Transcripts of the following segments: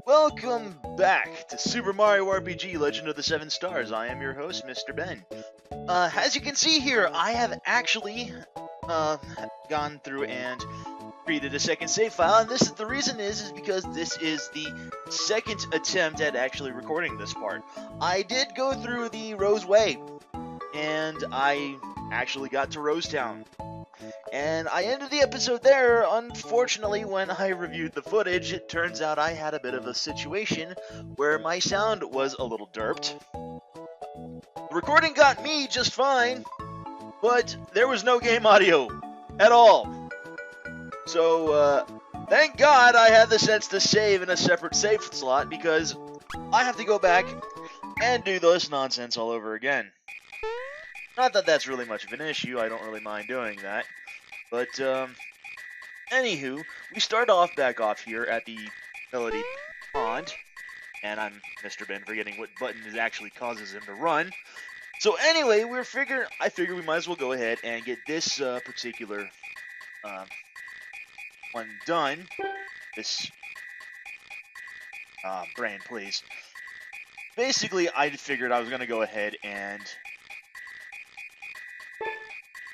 Welcome back to Super Mario RPG Legend of the Seven Stars. I am your host, Mr. Ben. As you can see here, I have actually gone through and created a second save file, and the reason is because this is the second attempt at actually recording this part. I did go through the Rose Way, and I actually got to Rosetown. And I ended the episode there. Unfortunately, when I reviewed the footage, it turns out I had a bit of a situation where my sound was a little derped. The recording got me just fine, but there was no game audio at all. So, thank God I had the sense to save in a separate save slot, because I have to go back and do this nonsense all over again. Not that that's really much of an issue, I don't really mind doing that. But, anywho, we start back off here at the Melody Pond. And I'm Mr. Ben forgetting what button it actually causes him to run. So anyway, I figure we might as well go ahead and get this particular one done. This brain, please. Basically, I figured I was going to go ahead and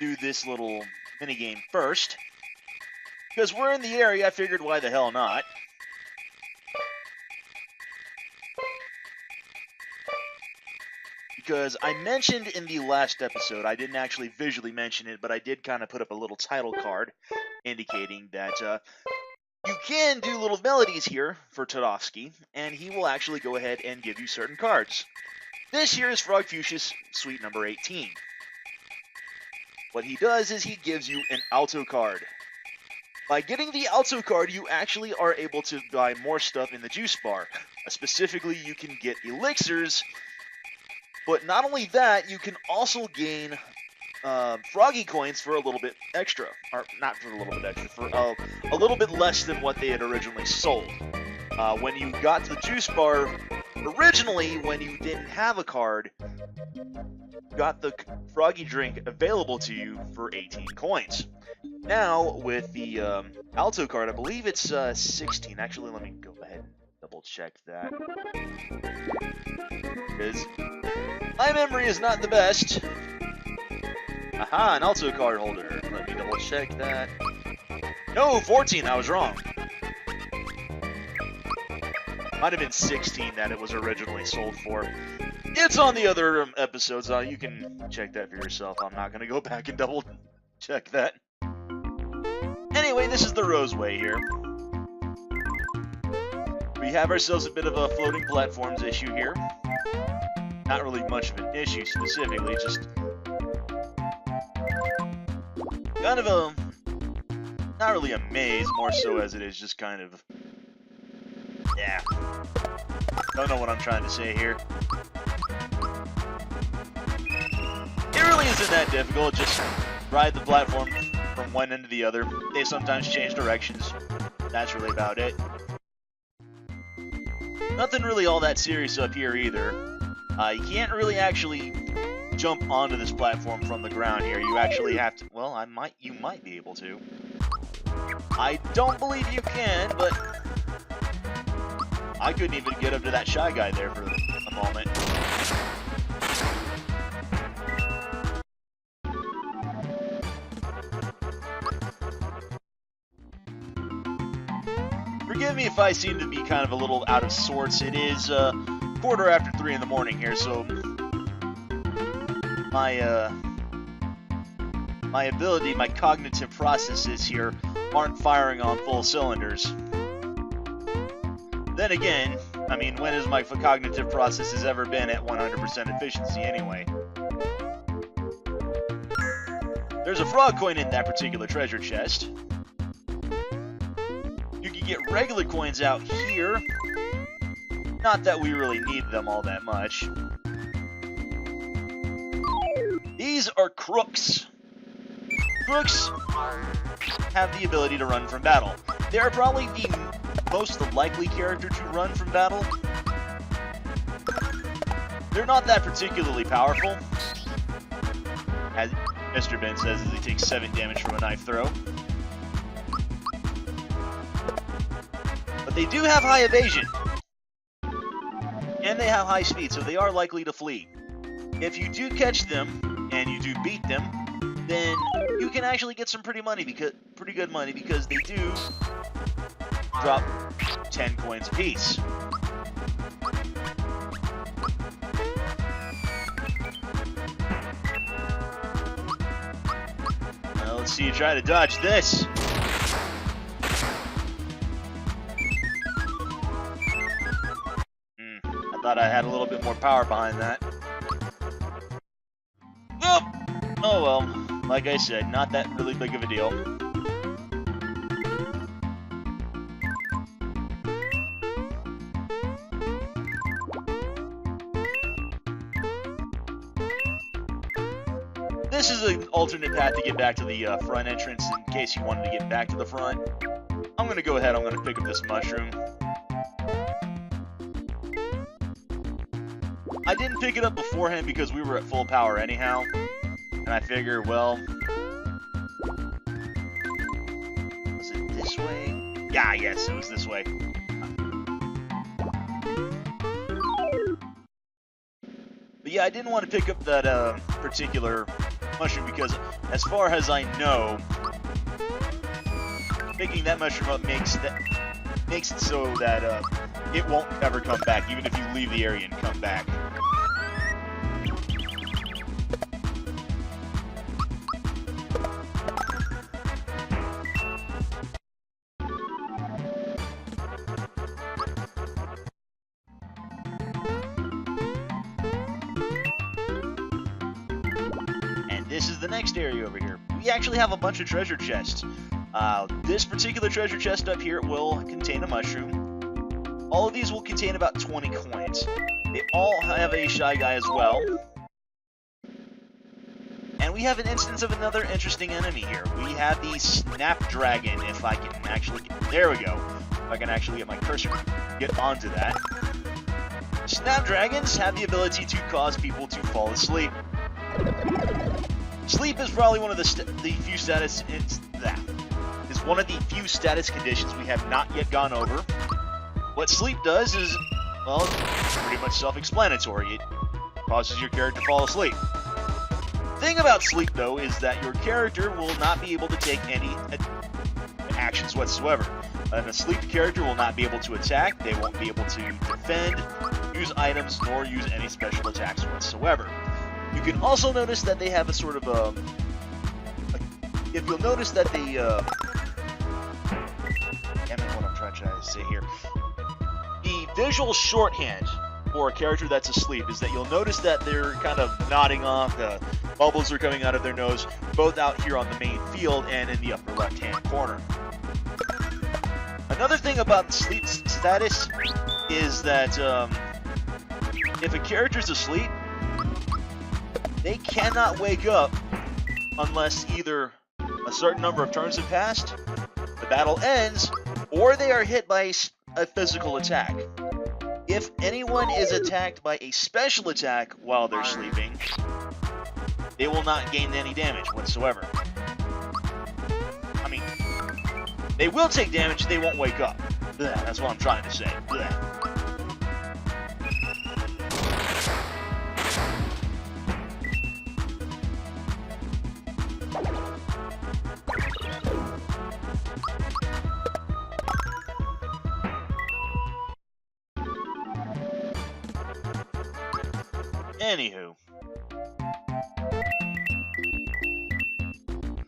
do this little minigame first. Because we're in the area, I figured why the hell not. Because I mentioned in the last episode, I didn't actually visually mention it, but I did kind of put up a little title card indicating that you can do little melodies here for Toadstool, and he will actually go ahead and give you certain cards. This here is Frog Fuchsia's Suite number 18. What he does is he gives you an Alto card. By getting the Alto card, you actually are able to buy more stuff in the juice bar. Specifically, you can get elixirs, but not only that, you can also gain Froggy coins for a little bit extra. Or, not for a little bit extra, for a little bit less than what they had originally sold. When you got to the juice bar, originally, when you didn't have a card, you got the Froggy drink available to you for 18 coins. Now, with the Alto card, I believe it's 16. Actually, let me go ahead and double check that. Because my memory is not the best. Aha, an Alto card holder. Let me double check that. No, 14, I was wrong. Might have been 16 that it was originally sold for. It's on the other episodes. You can check that for yourself. I'm not going to go back and double check that. Anyway, this is the Roseway here. We have ourselves a bit of a floating platforms issue here. Not really much of an issue specifically, just kind of a, not really a maze, more so as it is just kind of, yeah. Don't know what I'm trying to say here. It really isn't that difficult, just ride the platform from one end to the other. They sometimes change directions. That's really about it. Nothing really all that serious up here either. You can't really actually jump onto this platform from the ground here. You actually have to, well, you might be able to. I don't believe you can, but I couldn't even get up to that shy guy there for a moment. Forgive me if I seem to be kind of a little out of sorts. It is 3:15 in the morning here, so my ability, my cognitive processes here aren't firing on full cylinders. Then again, I mean, when has my cognitive processes ever been at 100% efficiency anyway? There's a frog coin in that particular treasure chest. You can get regular coins out here. Not that we really need them all that much. These are Crooks. Crooks have the ability to run from battle. They are probably the most likely character to run from battle. They're not that particularly powerful. As Mr. Ben says, he takes 7 damage from a knife throw. But They do have high evasion. And they have high speed, so they are likely to flee. If you do catch them, and you do beat them, then you can actually get some pretty good money because they do drop 10 coins apiece. Now let's see you try to dodge this. I thought I had a little bit more power behind that. Nope. Oh well. Like I said, not that really big of a deal. This is an alternate path to get back to the front entrance in case you wanted to get back to the front. I'm going to go ahead, I'm going to pick up this mushroom. I didn't pick it up beforehand because we were at full power anyhow. And I figure, well... Was it this way? Yeah, yes, it was this way. But yeah, I didn't want to pick up that particular mushroom because, as far as I know, picking that mushroom up makes it so that it won't ever come back, even if you leave the area and come back. This is the next area over here. We actually have a bunch of treasure chests. This particular treasure chest up here will contain a mushroom. All of these will contain about 20 coins. They all have a Shy Guy as well. And we have an instance of another interesting enemy here. We have the Snapdragon, if I can actually there we go. If I can actually get my cursor to get onto that. Snapdragons have the ability to cause people to fall asleep. Sleep is probably one of the few status conditions we have not yet gone over. What sleep does is, well, it's pretty much self-explanatory. It causes your character to fall asleep. The thing about sleep, though, is that your character will not be able to take any actions whatsoever. An asleep character will not be able to attack, they won't be able to defend, use items, nor use any special attacks whatsoever. You can also notice that they have a sort of if you'll notice that they damn it, what I'm trying to say here. The visual shorthand for a character that's asleep is that you'll notice that they're kind of nodding off, the bubbles are coming out of their nose, both out here on the main field and in the upper left-hand corner. Another thing about sleep status is that if a character's asleep, they cannot wake up unless either a certain number of turns have passed, the battle ends, or they are hit by a physical attack. If anyone is attacked by a special attack while they're sleeping, they will not gain any damage whatsoever. I mean, they will take damage, they won't wake up. Blah, that's what I'm trying to say. Blah. Anywho,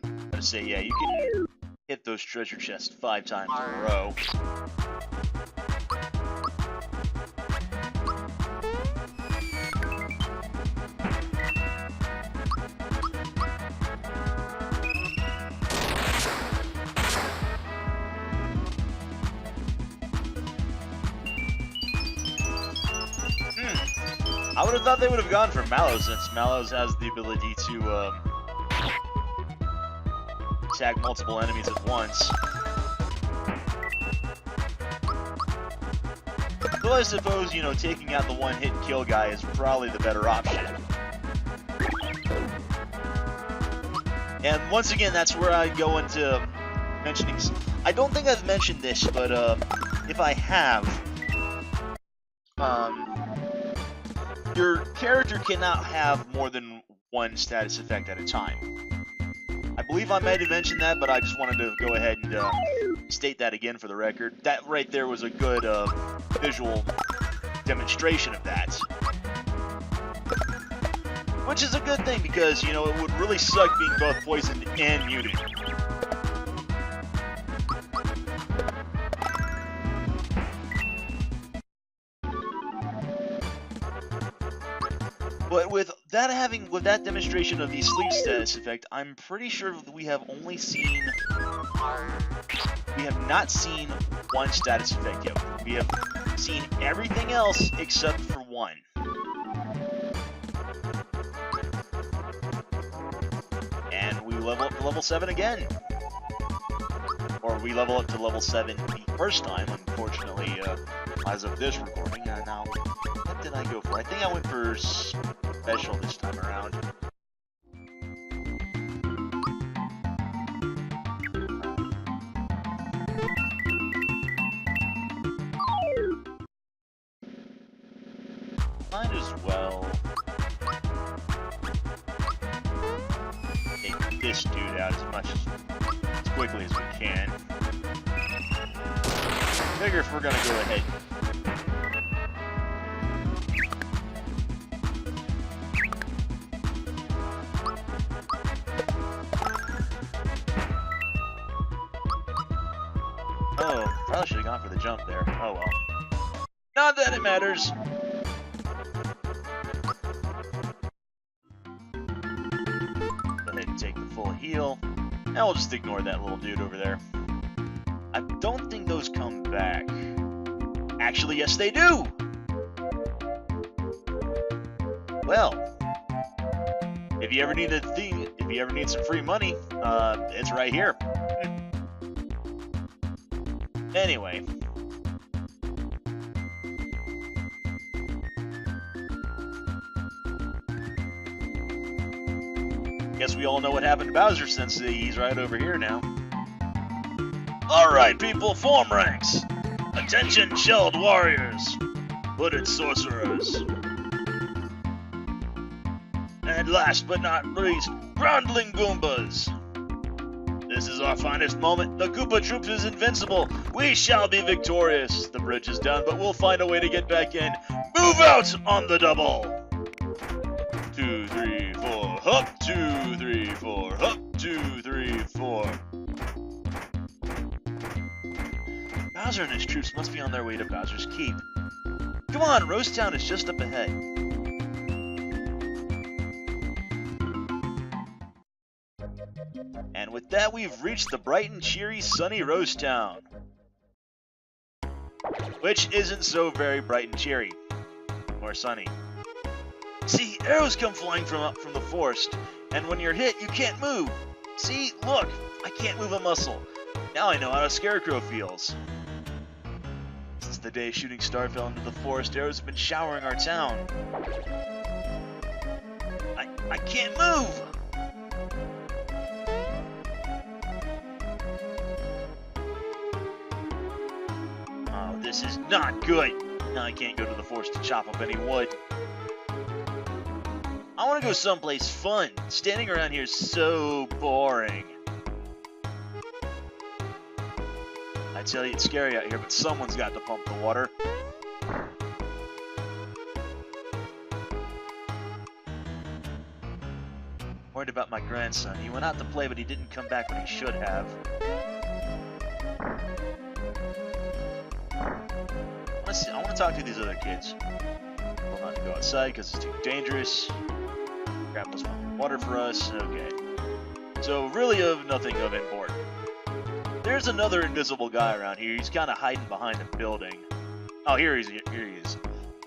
I'm gonna say, yeah, you can hit those treasure chests 5 times in a row. I would have thought they would have gone for Mallows, since Mallows has the ability to attack multiple enemies at once. Though I suppose, you know, taking out the one-hit kill guy is probably the better option. And once again, that's where I go into mentioning I don't think I've mentioned this, but if I have, your character cannot have more than one status effect at a time. I believe I might have mentioned that, but I just wanted to go ahead and state that again for the record. That right there was a good visual demonstration of that. Which is a good thing because, you know, it would really suck being both poisoned and muted. But with that demonstration of the sleep status effect, I'm pretty sure that we have not seen one status effect yet. We have seen everything else except for one. And we level up to level 7 again. Or we level up to level 7 the first time, unfortunately, as of this recording. Now, what did I go for? I think I went for special this time around. Might as well take this dude out as quickly as we can. Figure if we're gonna go ahead. Oh, probably should have gone for the jump there. Oh well. Not that it matters. Go ahead and take the full heal. And we'll just ignore that little dude over there. I don't think those come back. Actually, yes they do! Well, if you ever need some free money, it's right here. Anyway. Guess we all know what happened to Bowser since he's right over here now. Alright people, form ranks! Attention shelled warriors! Hooded sorcerers! And last but not least, groundling Goombas! This is our finest moment. The Koopa Troops is invincible. We shall be victorious. The bridge is down, but we'll find a way to get back in. Move out on the double! 2, 3, 4, hop! 2, 3, 4, hop! 2, 3, 4. Bowser and his troops must be on their way to Bowser's Keep. Come on, Rose Town is just up ahead. And with that, we've reached the bright and cheery, sunny Rose Town. Which isn't so very bright and cheery. Or sunny. See, arrows come flying from the forest, and when you're hit, you can't move. See, look, I can't move a muscle. Now I know how a scarecrow feels. Since the day Shooting Star fell into the forest, arrows have been showering our town. I can't move! Oh, this is not good. Now I can't go to the forest to chop up any wood. I want to go someplace fun. Standing around here is so boring. I tell you, it's scary out here, but someone's got to pump the water. Worried about my grandson. He went out to play, but he didn't come back when he should have. I want to talk to these other kids. We'll not go outside because it's too dangerous. Grab this water for us. Okay. So really nothing of import. There's another invisible guy around here. He's kind of hiding behind a building. Oh, here he is.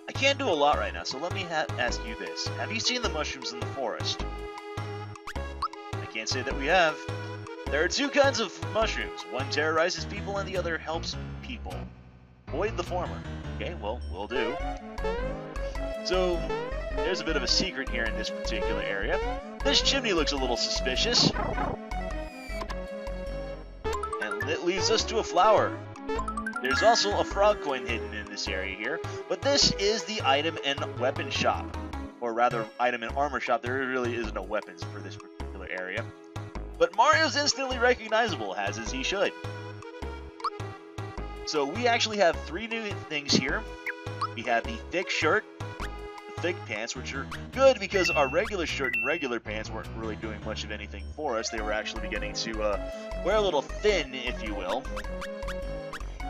I can't do a lot right now, so let me ask you this. Have you seen the mushrooms in the forest? I can't say that we have. There are two kinds of mushrooms. One terrorizes people and the other helps people. Avoid the former. Okay, well, we'll do. So, there's a bit of a secret here in this particular area. This chimney looks a little suspicious. And it leads us to a flower. There's also a frog coin hidden in this area here, but this is the item and weapon shop. Or rather, item and armor shop. There really is no weapons for this particular area. But Mario's instantly recognizable, as is he should. So we actually have 3 new things here. We have the thick shirt, the thick pants, which are good because our regular shirt and regular pants weren't really doing much of anything for us. They were actually beginning to wear a little thin, if you will.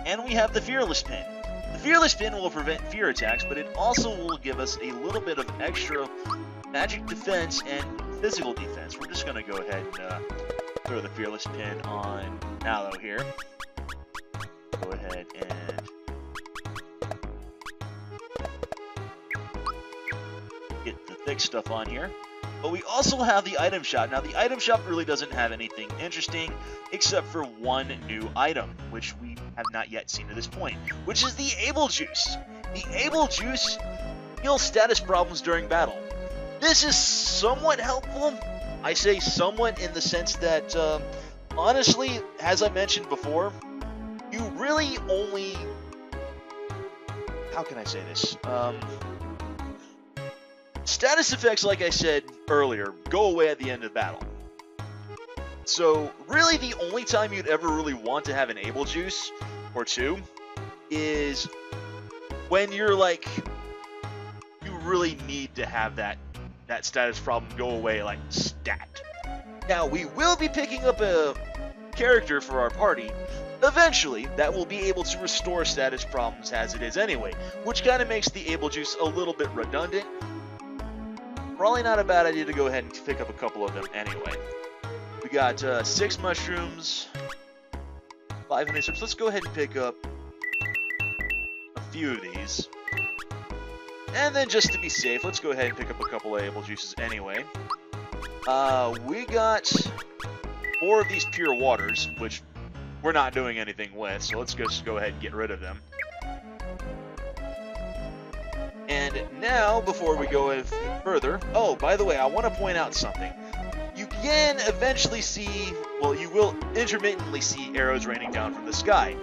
And we have the Fearless Pin. The Fearless Pin will prevent fear attacks, but it also will give us a little bit of extra magic defense and physical defense. We're just going to go ahead and throw the Fearless Pin on Mallow here. Go ahead and get the thick stuff on here. But we also have the item shop. Now, the item shop really doesn't have anything interesting except for one new item, which we have not yet seen to this point, which is the Able Juice. The Able Juice heals status problems during battle. This is somewhat helpful. I say somewhat in the sense that, honestly, as I mentioned before, you really only... How can I say this? Status effects, like I said earlier, go away at the end of battle. So, really the only time you'd ever really want to have an Able Juice, or 2, is when you're like, you really need to have that status problem go away, like, stat. Now, we will be picking up a character for our party, eventually, that will be able to restore status problems as it is anyway, which kind of makes the Able Juice a little bit redundant. Probably not a bad idea to go ahead and pick up a couple of them anyway. We got 6 mushrooms, 5 honey syrups. Let's go ahead and pick up a few of these. And then just to be safe, let's go ahead and pick up a couple of Able Juices anyway. We got 4 of these pure waters, which we're not doing anything with, so let's just go ahead and get rid of them. And now, before we go any further, oh, by the way, I want to point out something. You can eventually see, well, you will intermittently see arrows raining down from the sky.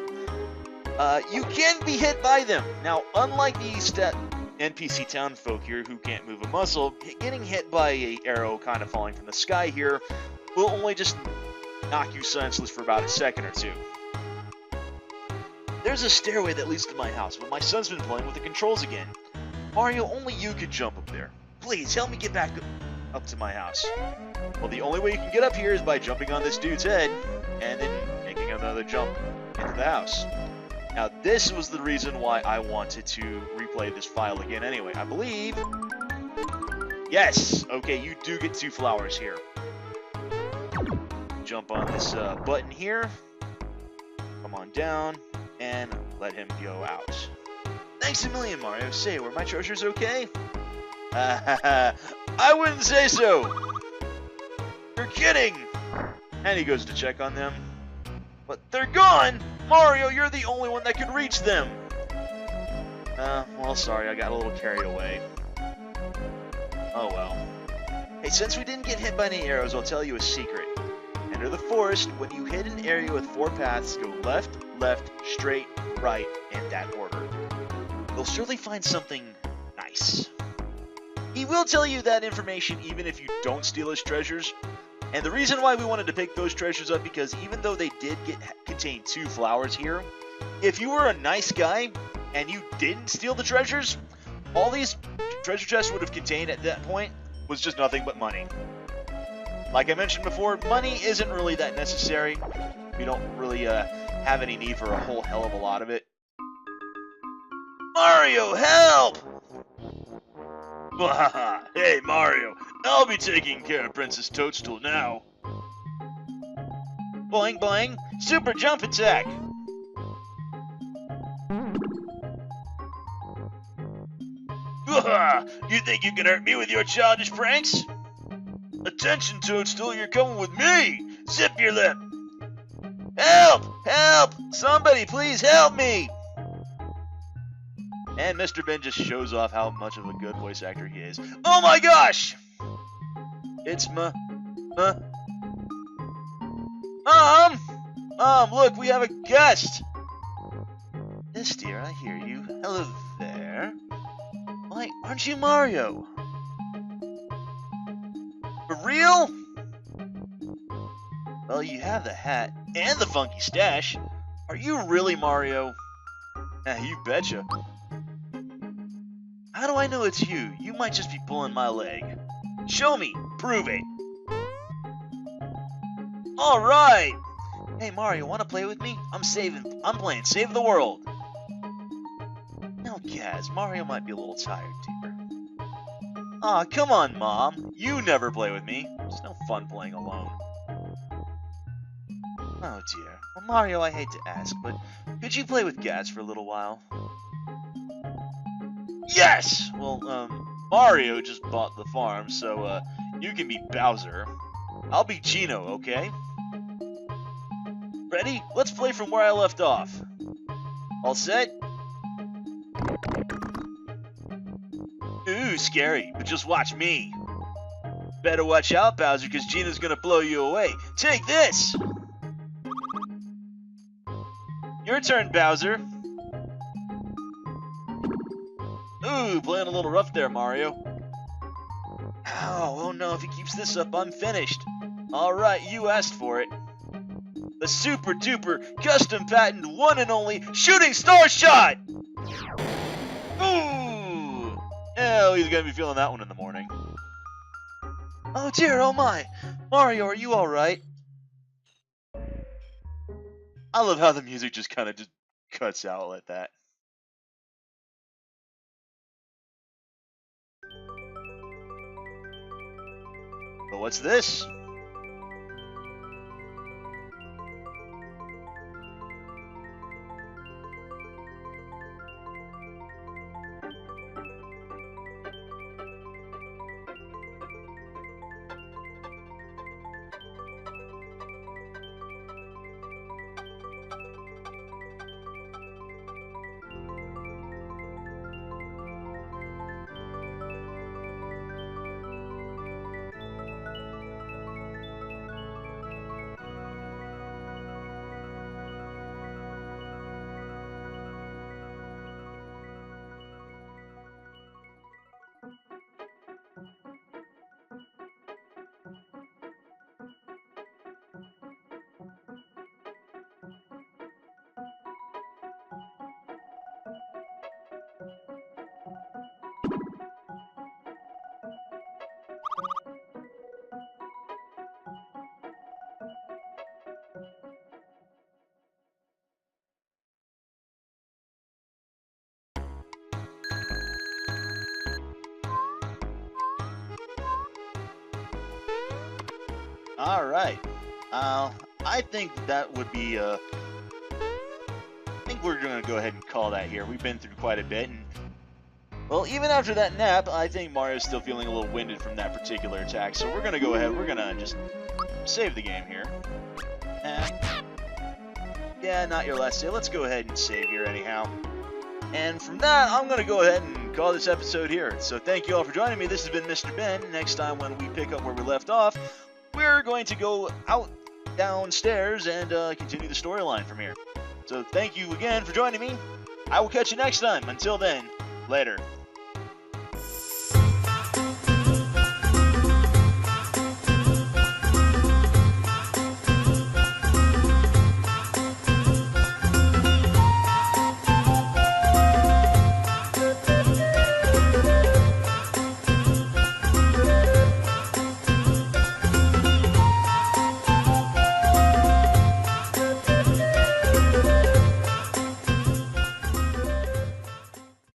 You can be hit by them. Now, unlike the NPC townfolk here who can't move a muscle, getting hit by an arrow kind of falling from the sky here will only just knock you senseless for about a second or 2. There's a stairway that leads to my house, but my son's been playing with the controls again. Mario, only you could jump up there. Please, help me get back up to my house. Well, the only way you can get up here is by jumping on this dude's head, and then making another jump into the house. Now, this was the reason why I wanted to replay this file again anyway. I believe... Yes! Okay, you do get 2 flowers here. Jump on this button here. Come on down, and let him go out. Thanks a million, Mario. Say, were my treasures okay? I wouldn't say so! You're kidding! And he goes to check on them. But they're gone! Mario, you're the only one that can reach them! Well, sorry, I got a little carried away. Oh well. Hey, since we didn't get hit by any arrows, I'll tell you a secret. Enter the forest. When you hit an area with 4 paths, go left, left, straight, right, in that order. You'll surely find something nice. He will tell you that information even if you don't steal his treasures. And the reason why we wanted to pick those treasures up, because even though they did contain 2 flowers here, if you were a nice guy and you didn't steal the treasures, all these treasure chests would have contained at that point was just nothing but money. Like I mentioned before, money isn't really that necessary. We don't really have any need for a whole hell of a lot of it. Mario, help! Hey, Mario, I'll be taking care of Princess Toadstool now. Boing, boing, super jump attack! You think you can hurt me with your childish pranks? Attention, Toadstool, you're coming with me! Zip your lip! Help! Help! Somebody please help me! And Mr. Ben just shows off how much of a good voice actor he is. Oh my gosh! It's Mom! Look, we have a guest! Yes, dear, I hear you. Hello there. Why, aren't you Mario? For real? Well, you have the hat and the funky stash. Are you really Mario? You betcha. How do I know it's you? You might just be pulling my leg. Show me. Prove it. All right. Hey, Mario, want to play with me? I'm playing Save the World. Now, Kaz, Mario might be a little tired, dear. Aw, come on, Mom. You never play with me. It's no fun playing alone. Oh, dear. Well, Mario, I hate to ask, but could you play with Gaz for a little while? Yes! Well, Mario just bought the farm, so, you can be Bowser. I'll be Gino, okay? Ready? Let's play from where I left off. All set? Ooh, scary, but just watch me. Better watch out, Bowser, because Gina's gonna blow you away. Take this! Your turn, Bowser. Ooh, playing a little rough there, Mario. Ow, oh no, if he keeps this up, I'm finished. Alright, you asked for it. The super duper custom patent one and only shooting star shot! Ooh! Oh, he's gonna be feeling that one in the morning. Oh dear, oh my! Mario, are you alright? I love how the music just kind of just cuts out like that. But what's this? Alright. I think that would be, I think we're going to go ahead and call that here. We've been through quite a bit, and, well, even after that nap, I think Mario's still feeling a little winded from that particular attack, so we're going to go ahead, we're going to just save the game here. Yeah, not your last save. Let's go ahead and save here anyhow. And from that, I'm going to go ahead and call this episode here. So thank you all for joining me. This has been Mr. Ben. Next time when we pick up where we left off, we're going to go out downstairs and continue the storyline from here. So thank you again for joining me. I will catch you next time. Until then, later.